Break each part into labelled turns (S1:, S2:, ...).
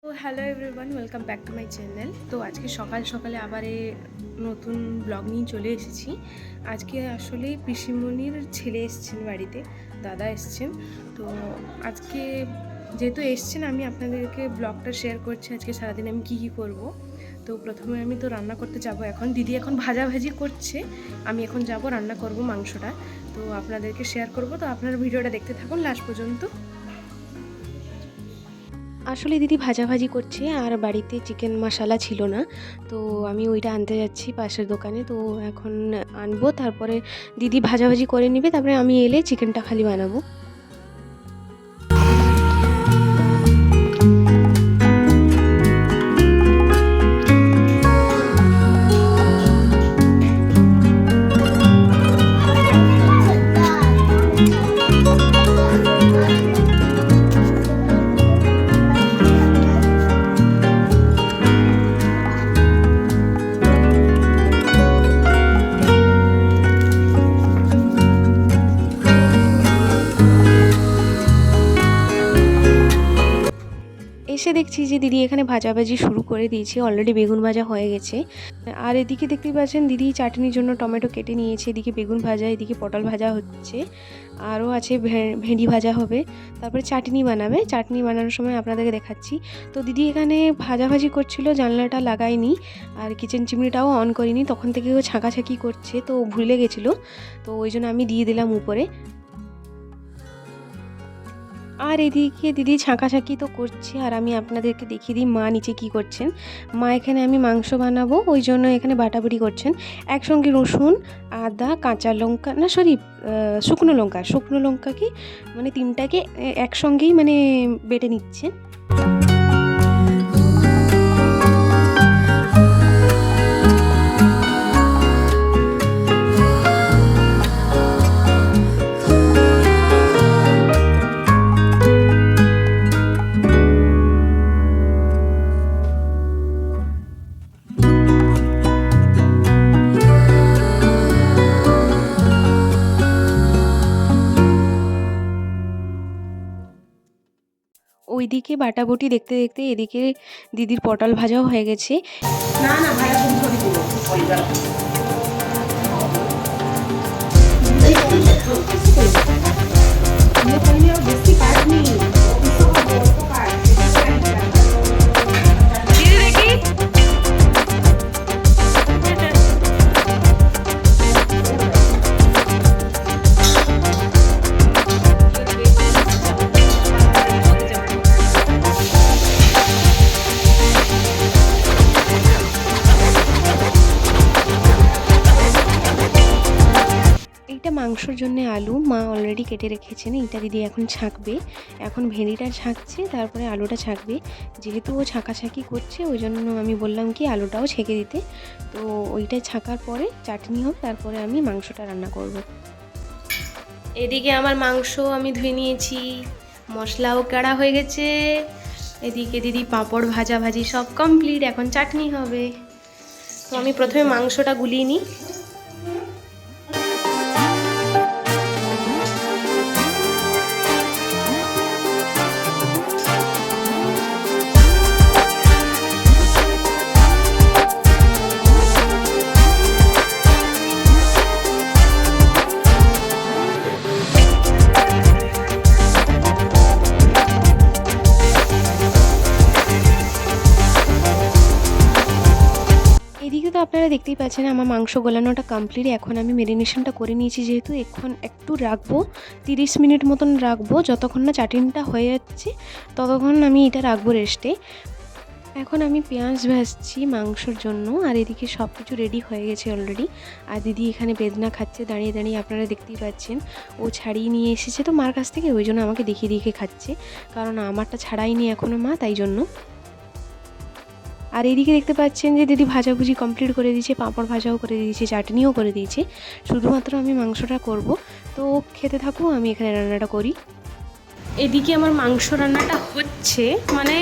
S1: তো hello everyone, welcome back to my channel. তো আজকে সকাল সকালে আবার নতুন ব্লগ নিয়ে চলে এসেছি। আজকে আসলে পিসিমণির ছেলে এসছেন বাড়িতে, দাদা এসছেন। তো আজকে যেহেতু এসছেন, আমি আপনাদেরকে ব্লগটা শেয়ার করছি আজকে সারাদিন আমি কী করব। তো প্রথমে আমি তো রান্না করতে যাব। এখন দিদি এখন ভাজাভাজি করছে, আমি এখন যাব রান্না করব মাংসটা। তো আপনাদেরকে শেয়ার করব, তো আপনারা ভিডিওটা দেখতে থাকুন লাস্ট পর্যন্ত। আসলে দিদি ভাজাভাজি করছে আর বাড়িতে চিকেন মশলা ছিল না, তো আমি ওইটা আনতে যাচ্ছি পাশের দোকানে। তো এখন আনবো, তারপরে দিদি ভাজাভাজি করে নেবে, তারপরে আমি এলে চিকেনটা খালি বানাবো। এসে দেখছি যে দিদি এখানে ভাজাভাজি শুরু করে দিয়েছে, অলরেডি বেগুন ভাজা হয়ে গেছে। আর এদিকে দেখতেই পাচ্ছেন দিদি চাটনির জন্য টমেটো কেটে নিয়েছে, এদিকে বেগুন ভাজা, এদিকে পটল ভাজা হচ্ছে, আরও আছে ভেন্ডি ভাজা হবে, তারপরে চাটনি বানাবে। চাটনি বানানোর সময় আপনাদেরকে দেখাচ্ছি। তো দিদি এখানে ভাজাভাজি করছিল, জানলাটা লাগায়নি আর কিচেন চিমনিটাও অন করিনি, তখন থেকে ও ছাঁকাছাঁকি করছে, তো ভুলে গেছিলো, তো ওই জন্য আমি দিয়ে দিলাম উপরে। আর এদিকে দিদি ছাঁকাছাঁকি তো করছে, আর আমি আপনাদেরকে দেখিয়ে দিই মা নিচে কি করছেন। মা এখানে আমি মাংস বানাবো ওই জন্য এখানে বাটাবাটি করছেন। একসঙ্গে রসুন, আদা, কাঁচা লঙ্কা, না সরি, শুকনো লঙ্কা কি মানে তিনটাকে একসঙ্গেই মানে বেটে নিচ্ছেন। ওইদিকে বাটাবটি দেখতে দেখতে এদিকে দিদির পটল ভাজাও হয়ে গেছে।
S2: না না ভাড়া শুরু করে দিব বেশি কাজ নেই।
S1: এইটা মাংসর জন্য আলু মা অলরেডি কেটে রেখেছেন, এইটা দিদি এখন ছাঁকবে। এখন ভেন্ডিটা ছাঁকছে, তারপরে আলুটা ছাঁকবে। যেহেতু ও ছাঁকাছাঁকি করছে ওই জন্য আমি বললাম কি আলুটাও ছেঁকে দিতে। তো ওইটা ছাঁকার পরে চাটনি হবে, তারপরে আমি মাংসটা রান্না করব। এদিকে আমার মাংস আমি ধুয়ে নিয়েছি, মশলাও কাড়া হয়ে গেছে। এদিকে দিদি পাঁপড় ভাজাভাজি সব কমপ্লিট, এখন চাটনি হবে। তো আমি প্রথমে মাংসটা গুলিয়ে নিই। এদিকে তো আপনারা দেখতেই পাচ্ছেন আমার মাংস গলানোটা কমপ্লিট। এখন আমি ম্যারিনেশনটা করে নিয়েছি, যেহেতু এখন একটু রাখবো, 30 মিনিট মতন রাখবো, যতক্ষণ না চাটনিটা হয়ে যাচ্ছে ততক্ষণ আমি এটা রাখবো রেস্টে। এখন আমি পেঁয়াজ ভাজছি মাংসর জন্য, আর এদিকে সব কিছু রেডি হয়ে গেছে অলরেডি। আর দিদি এখানে বেদনা খাচ্ছে দাঁড়িয়ে দাঁড়িয়ে, আপনারা দেখতেই পাচ্ছেন। ও ছাড়িয়ে নিয়ে এসেছে তো মার কাছ থেকে, ওই জন্য আমাকে দেখিয়ে দেখিয়ে খাচ্ছে, কারণ আমারটা ছাড়াইনি এখনও মা, তাই জন্য। আর এদিকে দেখতে পাচ্ছেন যে দিদি ভাজাভুজি কমপ্লিট করে দিয়েছে, পাঁপড় ভাজাও করে দিয়েছে, চাটনিও করে দিয়েছে, শুধুমাত্র আমি মাংসটা করব। তো খেতে থাকুক, আমি এখানে রান্নাটা করি। এদিকে আমার মাংস রান্নাটা হচ্ছে, মানে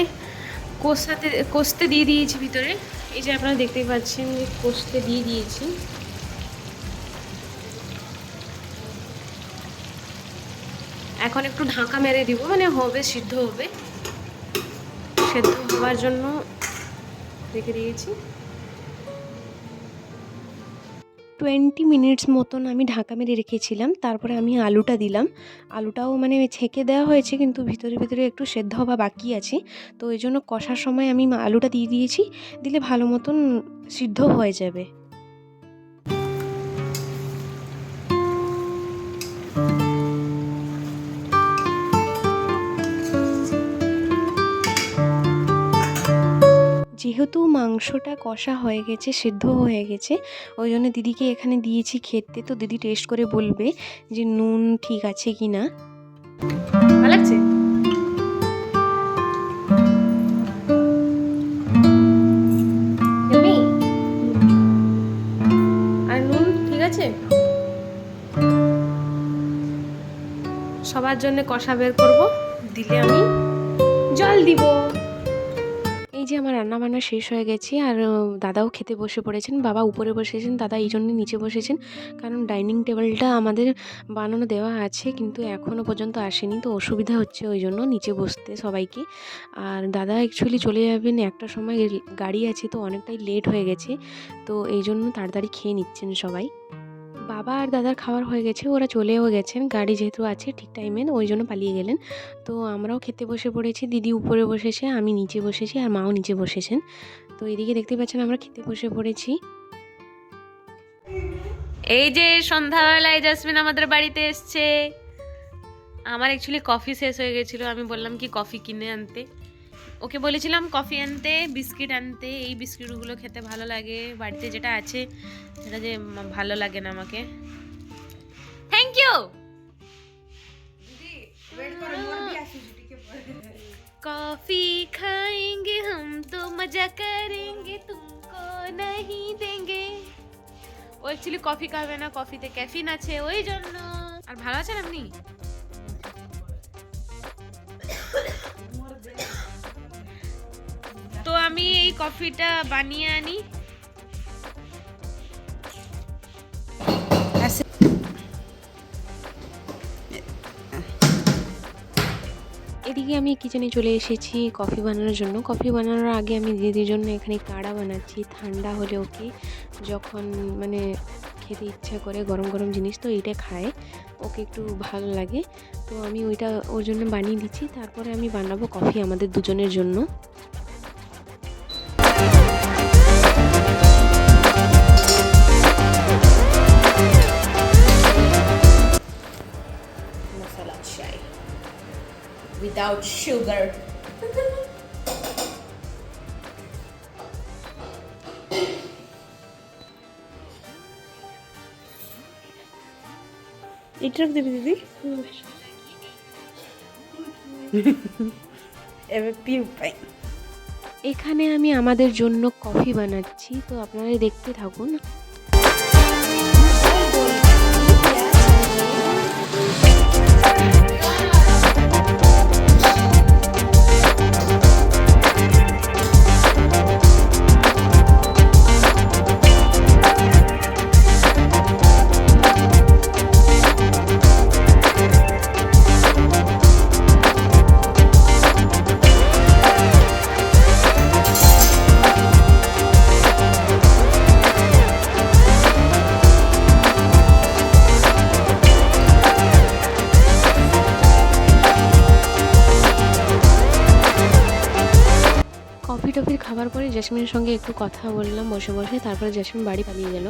S1: কষতে দিয়ে দিয়েছি ভিতরে। এই যে আপনারা দেখতেই পাচ্ছেন যে কষতে দিয়ে দিয়েছি। এখন একটু ঢাকা মেরে দিব, মানে হবে, সিদ্ধ হবে। সেদ্ধ হওয়ার জন্য রেখে দিয়েছি। 20 মিনিটস মতন আমি ঢাকা মেরে রেখেছিলাম। তারপরে আমি আলুটা দিলাম। আলুটাও মানে ছেঁকে দেওয়া হয়েছে, কিন্তু ভিতরে ভিতরে একটু সেদ্ধ হওয়া বাকি আছে। তো এই জন্য কষার সময় আমি আলুটা দিয়ে দিয়েছি, দিলে ভালো মতন সিদ্ধ হয়ে যাবে। যেহেতু মাংসটা কষা হয়ে গেছে, সিদ্ধ হয়ে গেছে, ওই জন্য দিদিকে এখানে দিয়েছি খেতে। তো দিদি টেস্ট করে বলবে যে নুন ঠিক আছে কি না। ভালো লাগছে? আর নুন ঠিক আছে? সবার জন্য কষা বের করব, দিলে আমি জল দিব। এই যে আমার রান্না বান্না শেষ হয়ে গেছে, আর দাদাও খেতে বসে পড়েছেন। বাবা উপরে বসেছেন, দাদা এই জন্য নিচে বসেছেন, কারণ ডাইনিং টেবিলটা আমাদের বানানো দেওয়া আছে, কিন্তু এখনও পর্যন্ত আসেনি, তো অসুবিধা হচ্ছে ওই জন্য নিচে বসতে সবাইকে। আর দাদা অ্যাকচুয়ালি চলে যাবেন একটা সময়, গাড়ি আছে, তো অনেকটাই লেট হয়ে গেছে, তো এই জন্য তাড়াতাড়ি খেয়ে নিচ্ছেন সবাই। বাবা আর দাদার খাবার হয়ে গেছে, ওরা চলেও গেছেন, গাড়ি যেহেতু আছে ঠিক টাইমে, ওই জন্য পালিয়ে গেলেন। তো আমরাও খেতে বসে পড়েছি, দিদি উপরে বসেছে, আমি নিচে বসেছি, আর মাও নিচে বসেছেন। তো এদিকে দেখতে পাচ্ছেন আমরা খেতে বসে পড়েছি।
S3: এই যে সন্ধ্যাবেলায় জাসমিন আমাদের বাড়িতে এসছে। আমার অ্যাকচুয়ালি কফি শেষ হয়ে গেছিলো, আমি বললাম কি কফি কিনে আনতে। ওকে বলেছিলাম কফি আনতে, বিস্কিট আনতে। এই বিস্কিটগুলো খেতে ভালো লাগে, বাড়িতে যেটা আছে সেটা যে ভালো লাগে না আমাকে। Thank you. कॉफी खाएंगे हम तो मजा करेंगे तुमको नहीं देंगे। ও অ্যাকচুয়ালি কফি খাবে না, কফিতে ক্যাফিন আছে ওই জন্য। আর ভালো আছেন আপনি? তো আমি এই কফিটা বানিয়ে আনি।
S1: এদিকে আমি কিচেনে চলে এসেছি কফি বানানোর জন্য। কফি বানানোর আগে আমি দিদির জন্য এখানে কাড়া বানাচ্ছি। ঠান্ডা হলে ওকে যখন মানে খেতে ইচ্ছা করে গরম গরম জিনিস, তো এইটা খায়, ওকে একটু ভালো লাগে, তো আমি ওইটা ওর জন্য বানিয়ে দিচ্ছি। তারপরে আমি বানাবো কফি আমাদের দুজনের জন্য।
S3: মশলা চাই without sugar.
S2: এটা রাখ দিবি দিদি এবার পিউ পাই।
S1: এখানে আমি আমাদের জন্য কফি বানাচ্ছি, তো আপনারা দেখতে থাকুন। কফি টফি খাবার পরে জেসমিনের সঙ্গে একটু কথা বললাম বসে বসে, তারপরে জেসমিন বাড়ি পালিয়ে গেল।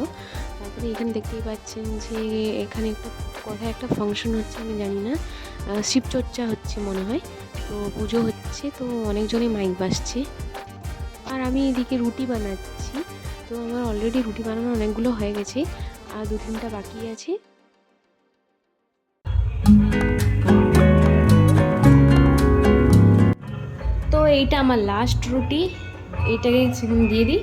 S1: তারপরে এখানে দেখতেই পাচ্ছেন যে এখানে কোথায় একটা ফাংশন হচ্ছে, আমি জানি না, শিবচর্চা হচ্ছে মনে হয়, তো পুজো হচ্ছে, তো অনেকজনই মাইক বাজছে। আর আমি এদিকে রুটি বানাচ্ছি, তো আমার অলরেডি রুটি বানানো অনেকগুলো হয়ে গেছে, আর 2-3টা বাকি আছে। তো এইটা আমার লাস্ট রুটি, এইটাকে দিয়ে দিই।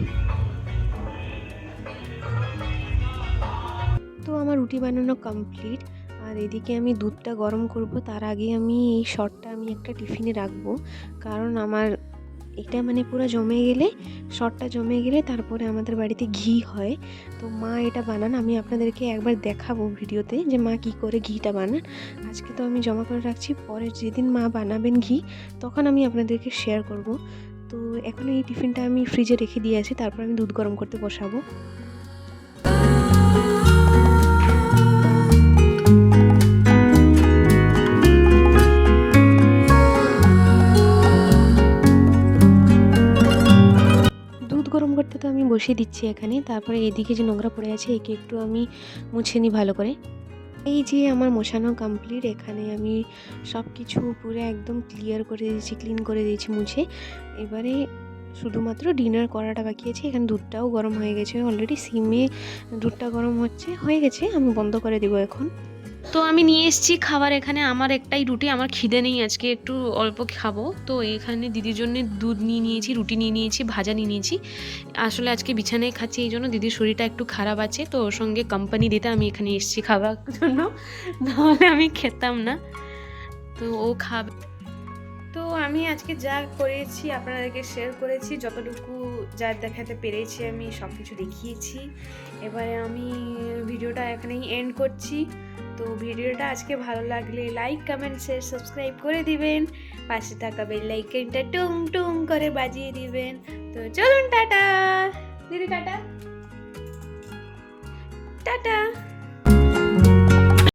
S1: তো আমার রুটি বানানো কমপ্লিট, আর এদিকে আমি দুধটা গরম করব। তার আগে আমি এই শটটা আমি একটা টিফিনে রাখবো, কারণ আমার এটা মানে পুরো জমে গেলে, শটটা জমে গেলে তারপরে আমাদের বাড়িতে ঘি হয়। তো মা এটা বানান, আমি আপনাদেরকে একবার দেখাবো ভিডিওতে যে মা কি করে ঘিটা বানান। আজকে তো আমি জমা করে রাখছি, পরে যেদিন মা বানাবেন ঘি তখন আমি আপনাদেরকে শেয়ার করব। তো এখন এই টিফিনটা আমি ফ্রিজে রেখে দিয়ে আসি, তারপর আমি দুধ গরম করতে বসাবো। দুধ গরম করতে তো আমি বসিয়ে দিচ্ছি এখানে, তারপরে এদিকে যে নোংরা পড়ে আছে একে একটু আমি মুছে নিই ভালো করে। এই যে আমার মোছানো কমপ্লিট, এখানে আমি সব কিছু পুরো একদম ক্লিয়ার করে দিয়েছি, ক্লিন করে দিয়েছি মুছে। এবারে শুধুমাত্র ডিনার করাটা বাকি আছে। এখানে দুধটাও গরম হয়ে গেছে অলরেডি, সিমে দুধটা গরম হয়ে গেছে, আমি বন্ধ করে দেবো এখন।
S3: তো আমি নিয়ে এসেছি খাবার এখানে, আমার একটাই রুটি, আমার খিদে নেই আজকে, একটু অল্প খাবো। তো এখানে দিদির জন্য দুধ নিয়ে নিয়েছি, রুটি নিয়ে নিয়েছি, ভাজা নিয়ে নিয়েছি। আসলে আজকে বিছানায় খাচ্ছি, এই জন্য দিদির শরীরটা একটু খারাপ আছে, তো ওর সঙ্গে কোম্পানি দিতে আমি এখানে এসেছি খাবার জন্য, নাহলে আমি খেতাম না। তো ও খাবে। তো আমি আজকে যা করেছি আপনাদেরকে শেয়ার করেছি, যতটুকু যা দেখাতে পেরেছি আমি সব কিছু দেখিয়েছি। এবারে আমি ভিডিওটা এখানেই এন্ড করছি। তো ভিডিওটা আজকে ভালো লাগলে লাইক, কমেন্ট, শেয়ার, সাবস্ক্রাইব করে দিবেন। পাশে থাকা বেল আইকনটা টুং টুং করে বাজিয়ে দিবেন। তো চলুন টাটা দিদি, টাটা টাটা।